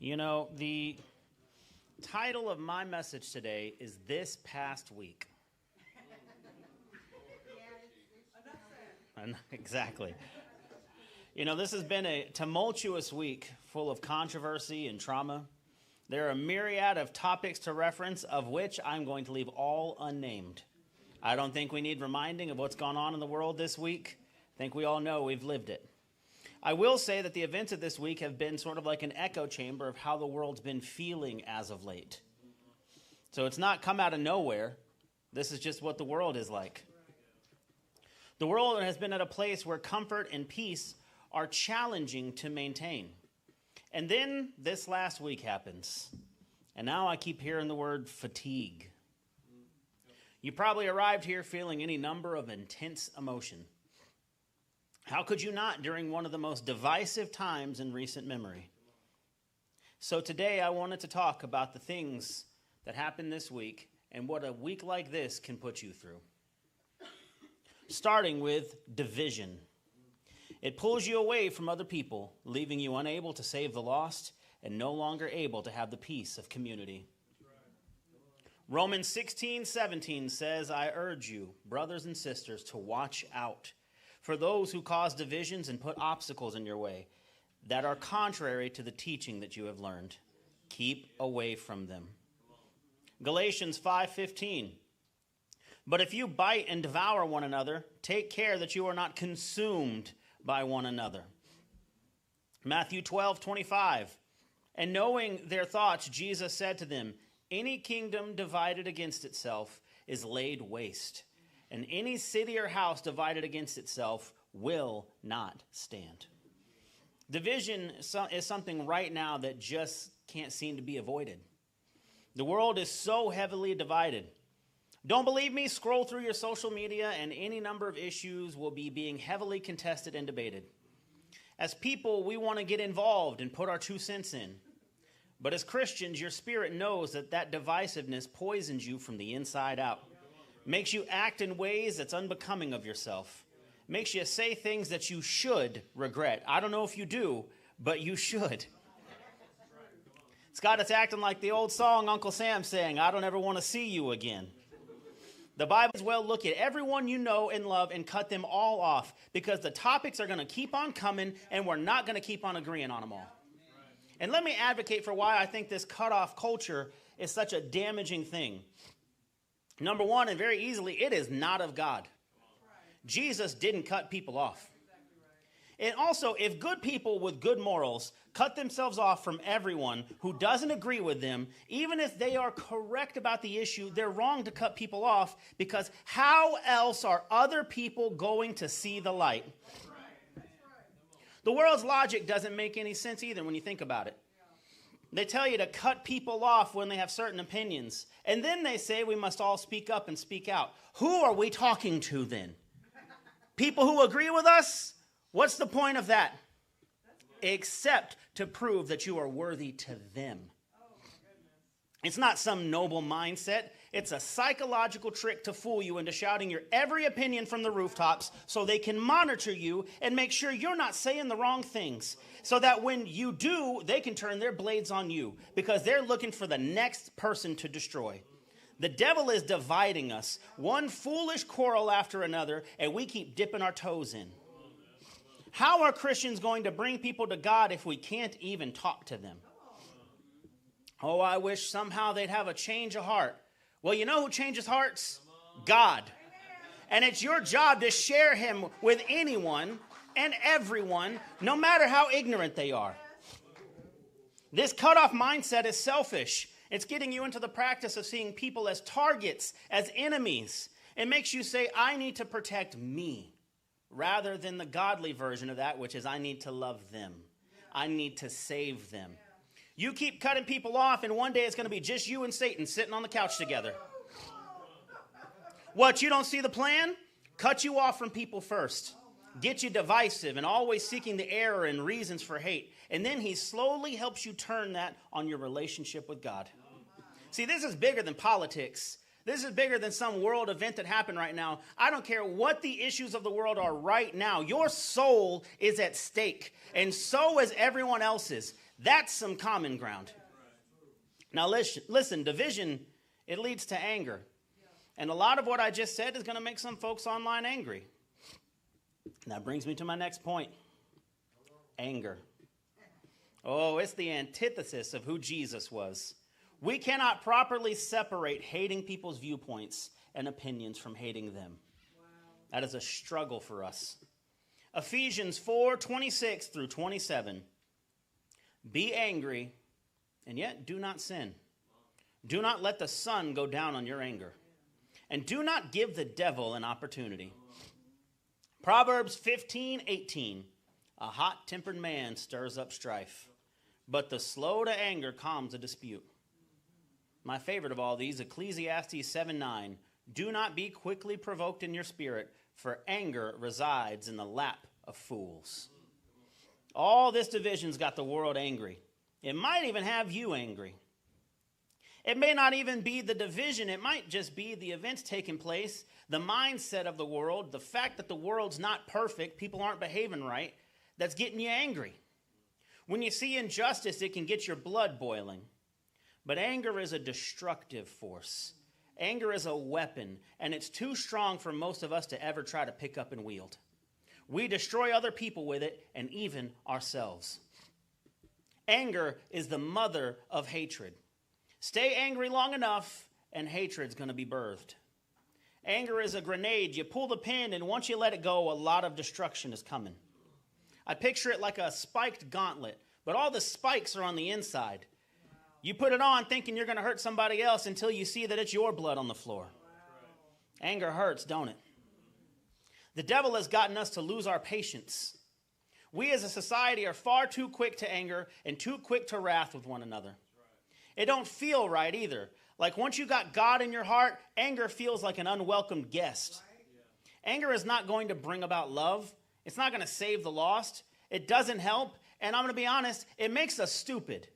You know, the title of my message today is This Past Week. Exactly. You know, this has been a tumultuous week full of controversy and trauma. There are a myriad of topics to reference, of which I'm going to leave all unnamed. I don't think we need reminding of what's gone on in the world this week. I think we all know we've lived it. I will say that the events of this week have been sort of like an echo chamber of how the world's been feeling as of late. So it's not come out of nowhere. This is just what the world is like. The world has been at a place where comfort and peace are challenging to maintain. And then this last week happens. And now I keep hearing the word fatigue. You probably arrived here feeling any number of intense emotion. How could you not during one of the most divisive times in recent memory? So today I wanted to talk about the things that happened this week and what a week like this can put you through. Starting with division. It pulls you away from other people, leaving you unable to save the lost and no longer able to have the peace of community. Romans 16:17 says, I urge you, brothers and sisters, to watch out for those who cause divisions and put obstacles in your way that are contrary to the teaching that you have learned. Keep away from them. Galatians 5:15. But if you bite and devour one another, take care that you are not consumed by one another. Matthew 12:25. And knowing their thoughts, Jesus said to them, any kingdom divided against itself is laid waste, and any city or house divided against itself will not stand. Division is something right now that just can't seem to be avoided. The world is so heavily divided. Don't believe me? Scroll through your social media and any number of issues will be being heavily contested and debated. As people, we want to get involved and put our 2 cents in. But as Christians, your spirit knows that that divisiveness poisons you from the inside out. Makes you act in ways that's unbecoming of yourself. Makes you say things that you should regret. I don't know if you do, but you should. It's got us acting like the old song Uncle Sam sang, I don't ever want to see you again. The Bible as well look at everyone you know and love and cut them all off because the topics are going to keep on coming and we're not going to keep on agreeing on them all. And let me advocate for why I think this cutoff culture is such a damaging thing. Number one, and very easily, it is not of God. Jesus didn't cut people off. And also, if good people with good morals cut themselves off from everyone who doesn't agree with them, even if they are correct about the issue, they're wrong to cut people off because how else are other people going to see the light? The world's logic doesn't make any sense either when you think about it. They tell you to cut people off when they have certain opinions. And then they say we must all speak up and speak out. Who are we talking to then? People who agree with us? What's the point of that? Except to prove that you are worthy to them. It's not some noble mindset. It's a psychological trick to fool you into shouting your every opinion from the rooftops so they can monitor you and make sure you're not saying the wrong things. So that when you do, they can turn their blades on you because they're looking for the next person to destroy. The devil is dividing us, one foolish quarrel after another, and we keep dipping our toes in. How are Christians going to bring people to God if we can't even talk to them? Oh, I wish somehow they'd have a change of heart. Well, you know who changes hearts? God. And it's your job to share him with anyone and everyone, no matter how ignorant they are. This cutoff mindset is selfish. It's getting you into the practice of seeing people as targets, as enemies. It makes you say, I need to protect me, rather than the godly version of that, which is I need to love them. I need to save them. You keep cutting people off, and one day it's going to be just you and Satan sitting on the couch together. What, you don't see the plan? Cut you off from people first. Get you divisive and always seeking the error and reasons for hate. And then he slowly helps you turn that on your relationship with God. See, this is bigger than politics. This is bigger than some world event that happened right now. I don't care what the issues of the world are right now. Your soul is at stake, and so is everyone else's. That's some common ground. Now listen, division, it leads to anger. And a lot of what I just said is going to make some folks online angry. And that brings me to my next point. Anger. Oh, it's the antithesis of who Jesus was. We cannot properly separate hating people's viewpoints and opinions from hating them. Wow. That is a struggle for us. Ephesians 4:26 through 27. Be angry, and yet do not sin. Do not let the sun go down on your anger. And do not give the devil an opportunity. Proverbs 15:18. A hot-tempered man stirs up strife, but the slow to anger calms a dispute. My favorite of all these, Ecclesiastes 7:9. Do not be quickly provoked in your spirit, for anger resides in the lap of fools. All this division's got the world angry. It might even have you angry. It may not even be the division. It might just be the events taking place, the mindset of the world, the fact that the world's not perfect, people aren't behaving right, that's getting you angry. When you see injustice, it can get your blood boiling. But anger is a destructive force. Anger is a weapon, and it's too strong for most of us to ever try to pick up and wield. We destroy other people with it, and even ourselves. Anger is the mother of hatred. Stay angry long enough, and hatred's going to be birthed. Anger is a grenade. You pull the pin, and once you let it go, a lot of destruction is coming. I picture it like a spiked gauntlet, but all the spikes are on the inside. You put it on thinking you're going to hurt somebody else until you see that it's your blood on the floor. Anger hurts, don't it? The devil has gotten us to lose our patience. We as a society are far too quick to anger and too quick to wrath with one another. It don't feel right either. Like once you got God in your heart, anger feels like an unwelcome guest. Anger is not going to bring about love. It's not going to save the lost. It doesn't help. And I'm going to be honest, it makes us stupid.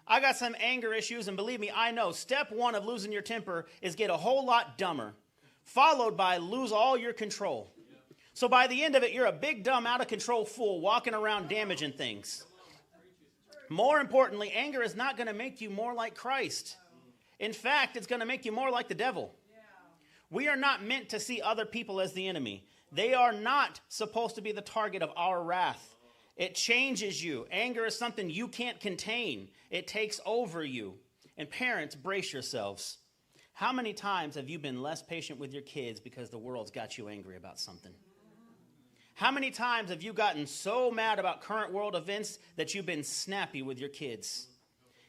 I got some anger issues, and believe me, I know step one of losing your temper is get a whole lot dumber, followed by lose all your control. So by the end of it, you're a big, dumb, out-of-control fool walking around damaging things. More importantly, anger is not going to make you more like Christ. In fact, it's going to make you more like the devil. We are not meant to see other people as the enemy. They are not supposed to be the target of our wrath. It changes you. Anger is something you can't contain. It takes over you. And parents, brace yourselves. How many times have you been less patient with your kids because the world's got you angry about something? How many times have you gotten so mad about current world events that you've been snappy with your kids?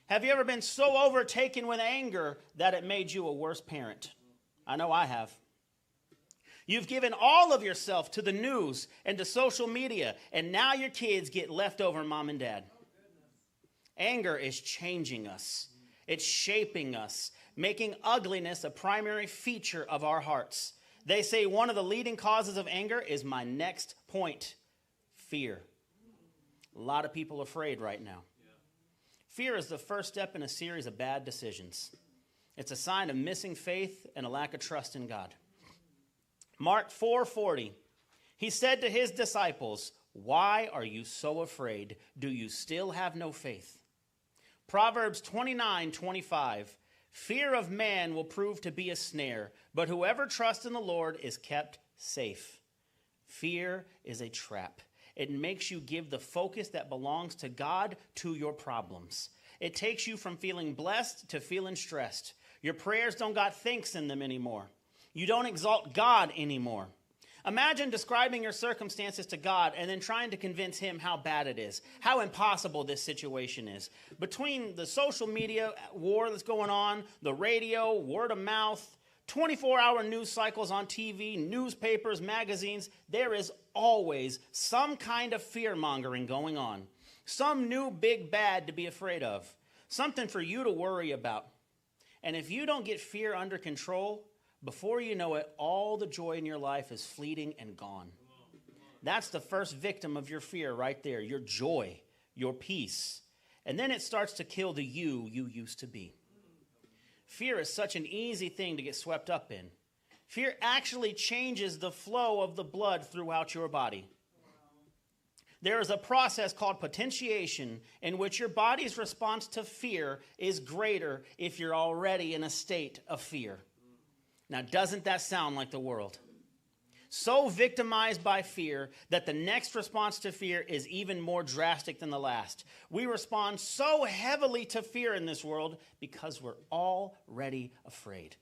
Have you ever been so overtaken with anger that it made you a worse parent? I know I have. You've given all of yourself to the news and to social media, and now your kids get left over mom and dad. Anger is changing us. It's shaping us, making ugliness a primary feature of our hearts. They say one of the leading causes of anger is my next point, fear. A lot of people are afraid right now. Fear is the first step in a series of bad decisions. It's a sign of missing faith and a lack of trust in God. Mark 4:40, he said to his disciples, "Why are you so afraid? Do you still have no faith?" Proverbs 29:25, fear of man will prove to be a snare, but whoever trusts in the Lord is kept safe. Fear is a trap. It makes you give the focus that belongs to God to your problems. It takes you from feeling blessed to feeling stressed. Your prayers don't got thanks in them anymore. You don't exalt God anymore. Imagine describing your circumstances to God and then trying to convince him how bad it is, how impossible this situation is. Between the social media war that's going on, the radio, word of mouth, 24-hour news cycles on TV, newspapers, magazines, there is always some kind of fear-mongering going on. Some new big bad to be afraid of. Something for you to worry about. And if you don't get fear under control, before you know it, all the joy in your life is fleeting and gone. That's the first victim of your fear right there, your joy, your peace. And then it starts to kill the you used to be. Fear is such an easy thing to get swept up in. Fear actually changes the flow of the blood throughout your body. There is a process called potentiation in which your body's response to fear is greater if you're already in a state of fear. Now, doesn't that sound like the world? So victimized by fear that the next response to fear is even more drastic than the last. We respond so heavily to fear in this world because we're already afraid.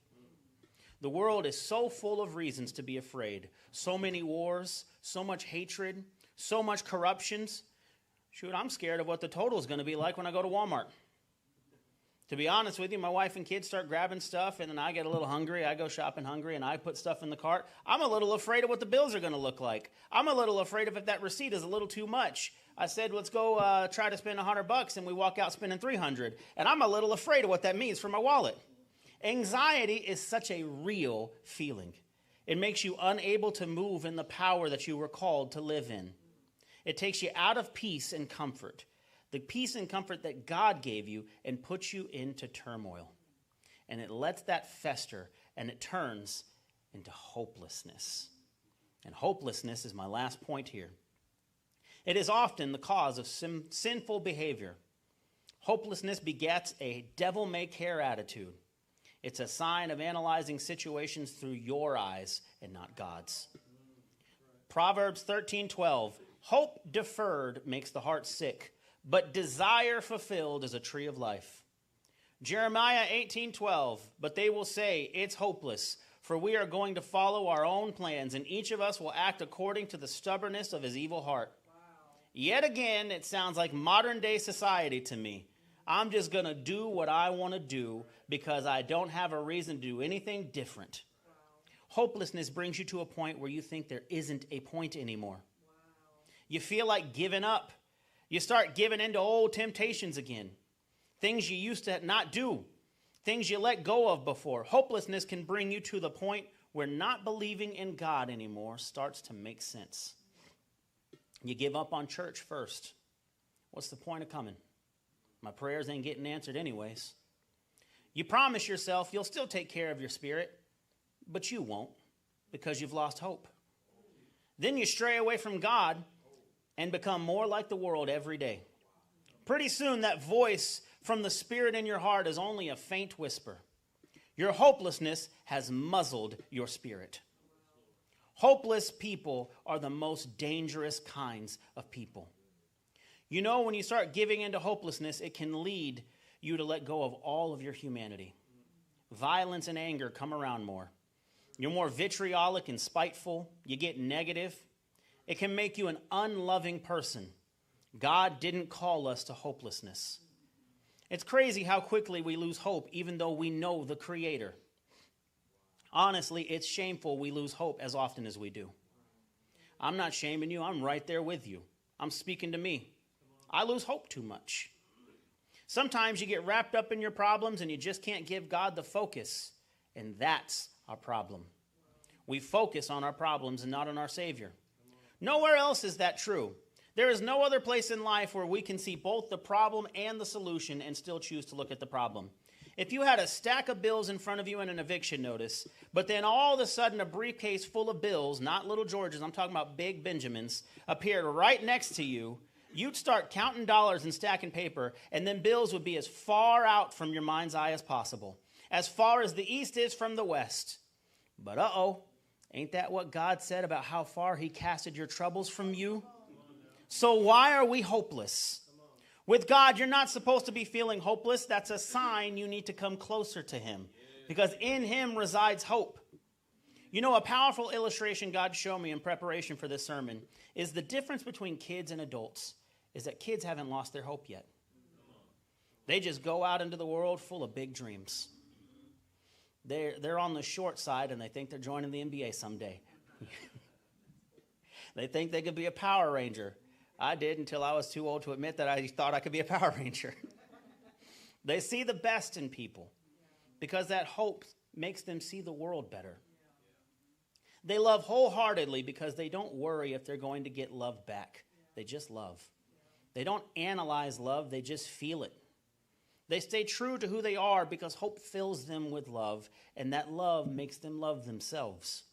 The world is so full of reasons to be afraid. So many wars, so much hatred, so much corruptions. Shoot, I'm scared of what the total is going to be like when I go to Walmart. To be honest with you, my wife and kids start grabbing stuff, and then I get a little hungry. I go shopping hungry, and I put stuff in the cart. I'm a little afraid of what the bills are going to look like. I'm a little afraid of if that receipt is a little too much. I said, let's go try to spend $100, and we walk out spending $300. And I'm a little afraid of what that means for my wallet. Anxiety is such a real feeling. It makes you unable to move in the power that you were called to live in. It takes you out of peace and comfort, the peace and comfort that God gave you, and puts you into turmoil. And it lets that fester, and it turns into hopelessness. And hopelessness is my last point here. It is often the cause of sinful behavior. Hopelessness begets a devil-may-care attitude. It's a sign of analyzing situations through your eyes and not God's. Proverbs 13:12, hope deferred makes the heart sick, but desire fulfilled is a tree of life. Jeremiah 18:12, but they will say, it's hopeless, for we are going to follow our own plans, and each of us will act according to the stubbornness of his evil heart. Wow. Yet again, it sounds like modern day society to me. I'm just going to do what I want to do because I don't have a reason to do anything different. Wow. Hopelessness brings you to a point where you think there isn't a point anymore. Wow. You feel like giving up. You start giving into old temptations again. Things you used to not do. Things you let go of before. Hopelessness can bring you to the point where not believing in God anymore starts to make sense. You give up on church first. What's the point of coming? My prayers ain't getting answered anyways. You promise yourself you'll still take care of your spirit, but you won't because you've lost hope. Then you stray away from God and become more like the world every day. Pretty soon that voice from the Spirit in your heart is only a faint whisper. Your hopelessness has muzzled your spirit. Hopeless people are the most dangerous kinds of people. You know, when you start giving into hopelessness, it can lead you to let go of all of your humanity. Violence and anger come around more. You're more vitriolic and spiteful. You get negative. It can make you an unloving person. God didn't call us to hopelessness. It's crazy how quickly we lose hope, even though we know the Creator. Honestly, it's shameful we lose hope as often as we do. I'm not shaming you. I'm right there with you. I'm speaking to me. I lose hope too much. Sometimes you get wrapped up in your problems and you just can't give God the focus. And that's our problem. We focus on our problems and not on our Savior. Nowhere else is that true. There is no other place in life where we can see both the problem and the solution and still choose to look at the problem. If you had a stack of bills in front of you and an eviction notice, but then all of a sudden a briefcase full of bills, not little Georges, I'm talking about big Benjamins, appeared right next to you, you'd start counting dollars and stacking paper, and then bills would be as far out from your mind's eye as possible, as far as the east is from the west. But ain't that what God said about how far he casted your troubles from you? So why are we hopeless? With God, you're not supposed to be feeling hopeless. That's a sign you need to come closer to him, because in him resides hope. You know, a powerful illustration God showed me in preparation for this sermon is the difference between kids and adults is that kids haven't lost their hope yet. They just go out into the world full of big dreams. They're on the short side, and they think they're joining the NBA someday. They think they could be a Power Ranger. I did until I was too old to admit that I thought I could be a Power Ranger. They see the best in people because that hope makes them see the world better. They love wholeheartedly because they don't worry if they're going to get love back. They just love. They don't analyze love, they just feel it. They stay true to who they are because hope fills them with love, and that love makes them love themselves.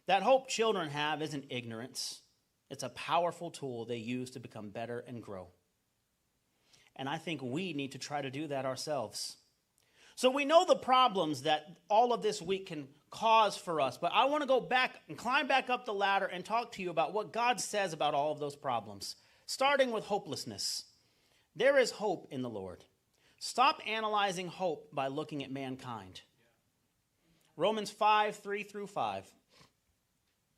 That hope children have isn't ignorance. It's a powerful tool they use to become better and grow. And I think we need to try to do that ourselves. So we know the problems that all of this week can cause for us, but I want to go back and climb back up the ladder and talk to you about what God says about all of those problems, starting with hopelessness. There is hope in the Lord. Stop analyzing hope by looking at mankind. Romans 5:3-5.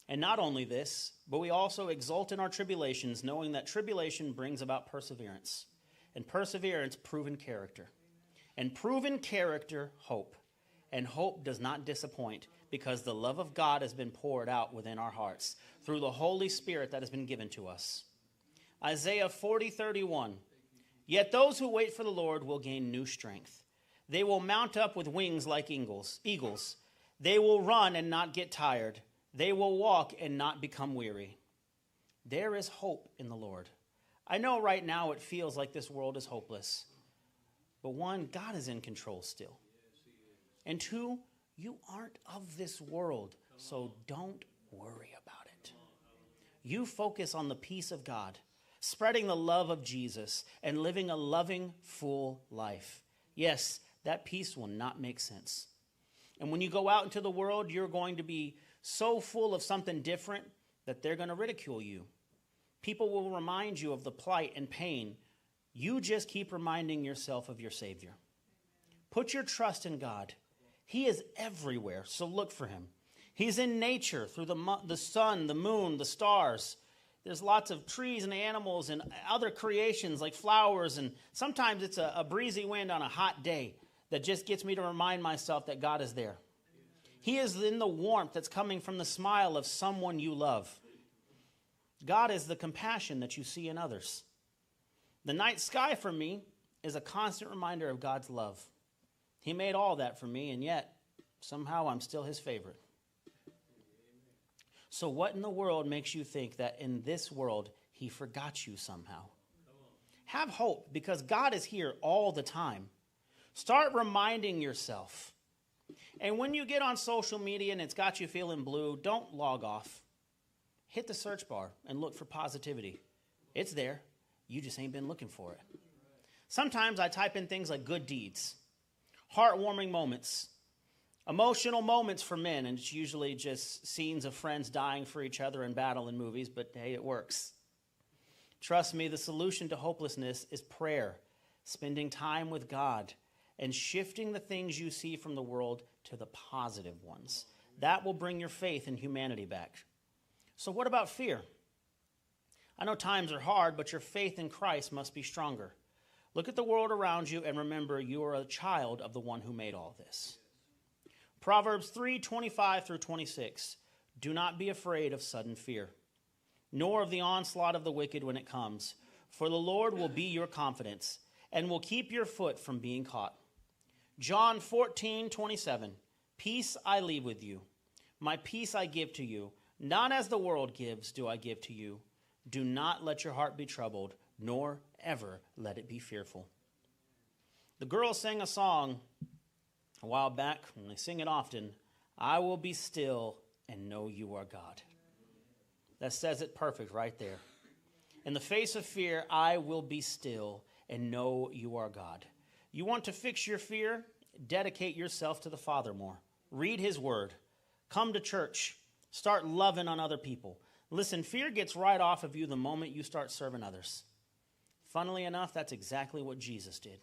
And not only this, but we also exult in our tribulations, knowing that tribulation brings about perseverance, and perseverance, proven character, and proven character, hope. And hope does not disappoint, because the love of God has been poured out within our hearts through the Holy Spirit that has been given to us. Isaiah 40:31. Yet those who wait for the Lord will gain new strength. They will mount up with wings like eagles. They will run and not get tired. They will walk and not become weary. There is hope in the Lord. I know right now it feels like this world is hopeless. But one, God is in control still. And two, you aren't of this world, so don't worry about it. You focus on the peace of God, spreading the love of Jesus, and living a loving, full life. Yes, that peace will not make sense. And when you go out into the world, you're going to be so full of something different that they're going to ridicule you. People will remind you of the plight and pain. You just keep reminding yourself of your Savior. Put your trust in God. He is everywhere, so look for him. He's in nature through the sun, the moon, the stars. There's lots of trees and animals and other creations like flowers, and sometimes it's a breezy wind on a hot day that just gets me to remind myself that God is there. He is in the warmth that's coming from the smile of someone you love. God is the compassion that you see in others. The night sky for me is a constant reminder of God's love. He made all that for me, and yet somehow I'm still his favorite. So what in the world makes you think that in this world he forgot you somehow? Have hope, because God is here all the time. Start reminding yourself. And when you get on social media and it's got you feeling blue, don't log off. Hit the search bar and look for positivity. It's there. You just ain't been looking for it. Sometimes I type in things like good deeds, heartwarming moments, emotional moments for men, and it's usually just scenes of friends dying for each other in battle in movies, but hey, it works. Trust me, the solution to hopelessness is prayer, spending time with God, and shifting the things you see from the world to the positive ones. That will bring your faith in humanity back. So what about fear? I know times are hard, but your faith in Christ must be stronger. Look at the world around you and remember you are a child of the one who made all this. Proverbs 3:25-26. Do not be afraid of sudden fear, nor of the onslaught of the wicked when it comes, for the Lord will be your confidence and will keep your foot from being caught. John 14:27. Peace I leave with you. My peace I give to you. Not as the world gives do I give to you. Do not let your heart be troubled, nor ever let it be fearful. The girls sang a song a while back, and they sing it often. I will be still and know you are God. That says it perfect right there. In the face of fear, I will be still and know you are God. You want to fix your fear? Dedicate yourself to the Father more. Read his word. Come to church. Start loving on other people. Listen, fear gets right off of you the moment you start serving others. Funnily enough, that's exactly what Jesus did.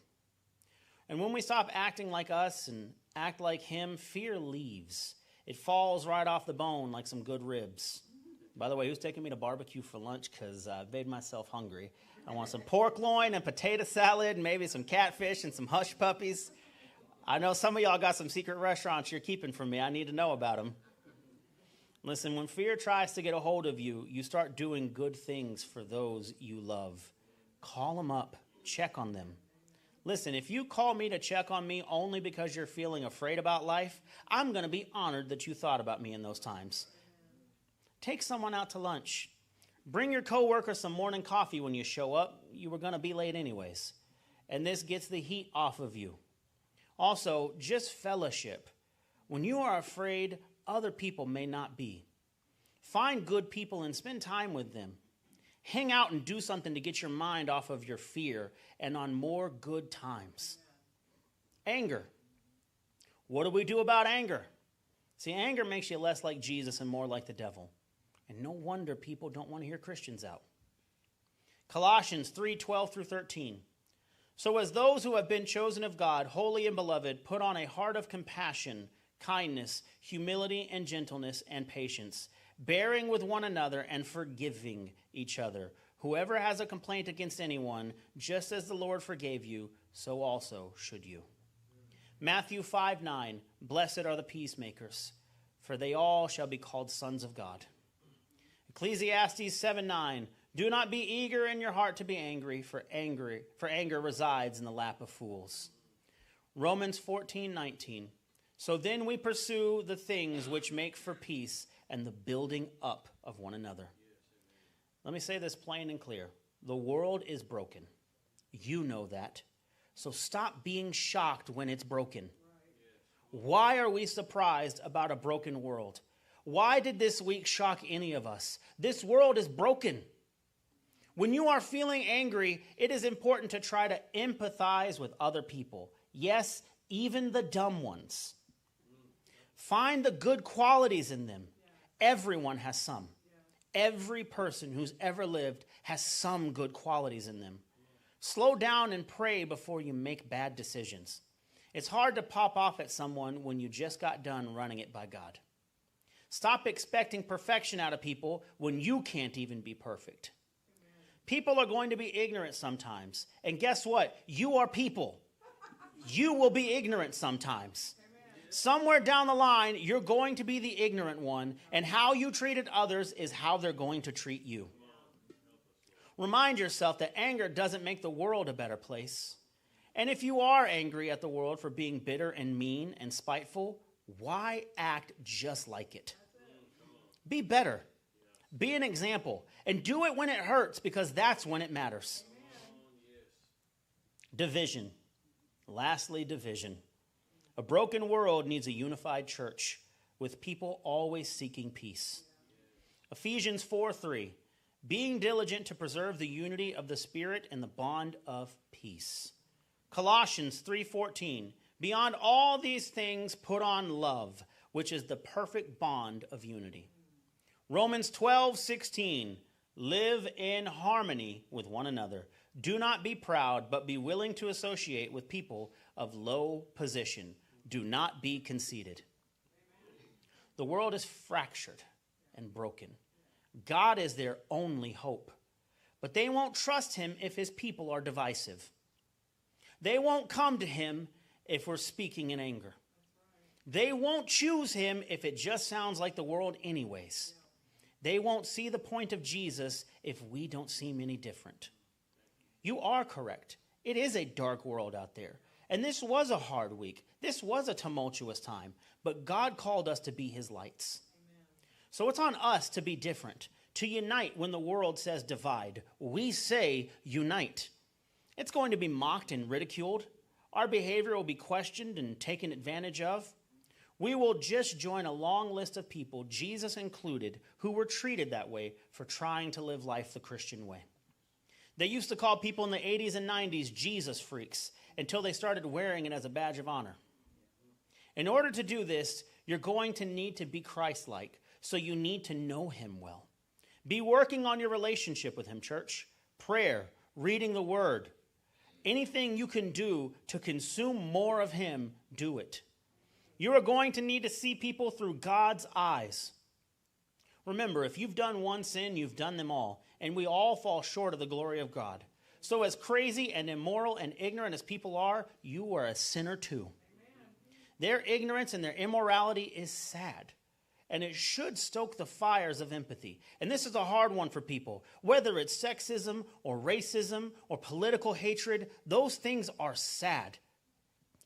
And when we stop acting like us and act like him, fear leaves. It falls right off the bone like some good ribs. By the way, who's taking me to barbecue for lunch? Because I've made myself hungry. I want some pork loin and potato salad, maybe some catfish and some hush puppies. I know some of y'all got some secret restaurants you're keeping from me. I need to know about them. Listen, when fear tries to get a hold of you, you start doing good things for those you love. Call them up. Check on them. Listen, if you call me to check on me only because you're feeling afraid about life, I'm going to be honored that you thought about me in those times. Take someone out to lunch. Bring your coworker some morning coffee when you show up. You were going to be late anyways. And this gets the heat off of you. Also, just fellowship. When you are afraid, other people may not be. Find good people and spend time with them. Hang out and do something to get your mind off of your fear and on more good times. Anger. What do we do about anger? See, anger makes you less like Jesus and more like the devil. And no wonder people don't want to hear Christians out. Colossians 3:12 through 13. So as those who have been chosen of God, holy and beloved, put on a heart of compassion, kindness, humility, and gentleness, and patience, bearing with one another and forgiving each other. Whoever has a complaint against anyone, just as the Lord forgave you, so also should you. Matthew 5:9, blessed are the peacemakers, for they all shall be called sons of God. Ecclesiastes 7:9, do not be eager in your heart to be angry, for anger resides in the lap of fools. Romans 14:19, so then we pursue the things which make for peace and the building up of one another. Let me say this plain and clear. The world is broken. You know that. So stop being shocked when it's broken. Why are we surprised about a broken world? Why did this week shock any of us? This world is broken. When you are feeling angry, it is important to try to empathize with other people. Yes, even the dumb ones. Find the good qualities in them. Everyone has some. Every person who's ever lived has some good qualities in them. Slow down and pray before you make bad decisions. It's hard to pop off at someone when you just got done running it by God. Stop expecting perfection out of people when you can't even be perfect. People are going to be ignorant sometimes. And guess what? You are people. You will be ignorant sometimes. Somewhere down the line, you're going to be the ignorant one, and how you treated others is how they're going to treat you. Remind yourself that anger doesn't make the world a better place. And if you are angry at the world for being bitter and mean and spiteful, why act just like it? Be better. Be an example. And do it when it hurts, because that's when it matters. Division. Lastly, division. A broken world needs a unified church with people always seeking peace. Ephesians 4:3, being diligent to preserve the unity of the Spirit and the bond of peace. Colossians 3:14, beyond all these things put on love, which is the perfect bond of unity. Romans 12:16, live in harmony with one another. Do not be proud, but be willing to associate with people of low position. Do not be conceited. The world is fractured and broken. God is their only hope. But they won't trust him if his people are divisive. They won't come to him if we're speaking in anger. They won't choose him if it just sounds like the world anyways. They won't see the point of Jesus if we don't seem any different. You are correct. It is a dark world out there. And this was a hard week. This was a tumultuous time. But God called us to be his lights. Amen. So it's on us to be different, to unite when the world says divide. We say unite. It's going to be mocked and ridiculed. Our behavior will be questioned and taken advantage of. We will just join a long list of people, Jesus included, who were treated that way for trying to live life the Christian way. They used to call people in the 80s and 90s Jesus freaks until they started wearing it as a badge of honor. In order to do this, you're going to need to be Christ-like, so you need to know him well. Be working on your relationship with him, church. Prayer, reading the word. Anything you can do to consume more of him, do it. You are going to need to see people through God's eyes. Remember, if you've done one sin, you've done them all, and we all fall short of the glory of God. So as crazy and immoral and ignorant as people are, you are a sinner too. Amen. Their ignorance and their immorality is sad, and it should stoke the fires of empathy. And this is a hard one for people. Whether it's sexism or racism or political hatred, those things are sad.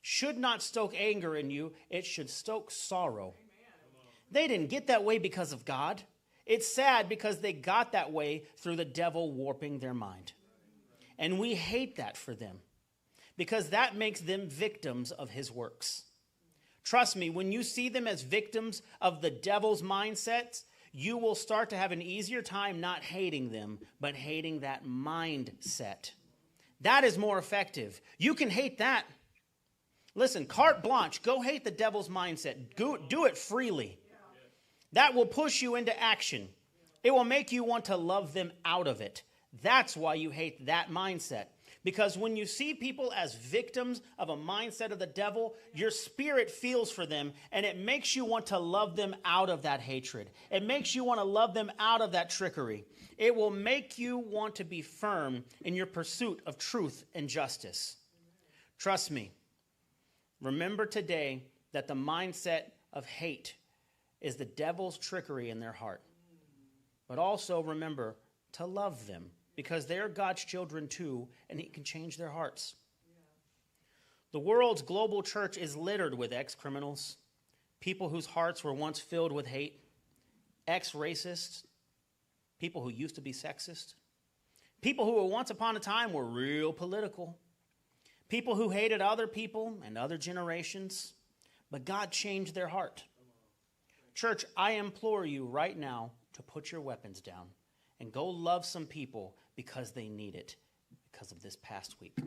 Should not stoke anger in you. It should stoke sorrow. They didn't get that way because of God. It's sad because they got that way through the devil warping their mind. And we hate that for them because that makes them victims of his works. Trust me, when you see them as victims of the devil's mindsets, you will start to have an easier time not hating them, but hating that mindset. That is more effective. You can hate that. Listen, carte blanche, go hate the devil's mindset. Do it freely. That will push you into action. It will make you want to love them out of it. That's why you hate that mindset. Because when you see people as victims of a mindset of the devil, your spirit feels for them, and it makes you want to love them out of that hatred. It makes you want to love them out of that trickery. It will make you want to be firm in your pursuit of truth and justice. Trust me. Remember today that the mindset of hate is the devil's trickery in their heart. But also remember to love them because they're God's children too, and he can change their hearts. The world's global church is littered with ex-criminals, people whose hearts were once filled with hate, ex-racists, people who used to be sexist, people who once upon a time were real political, people who hated other people and other generations, but God changed their heart. Church, I implore you right now to put your weapons down and go love some people because they need it because of this past week.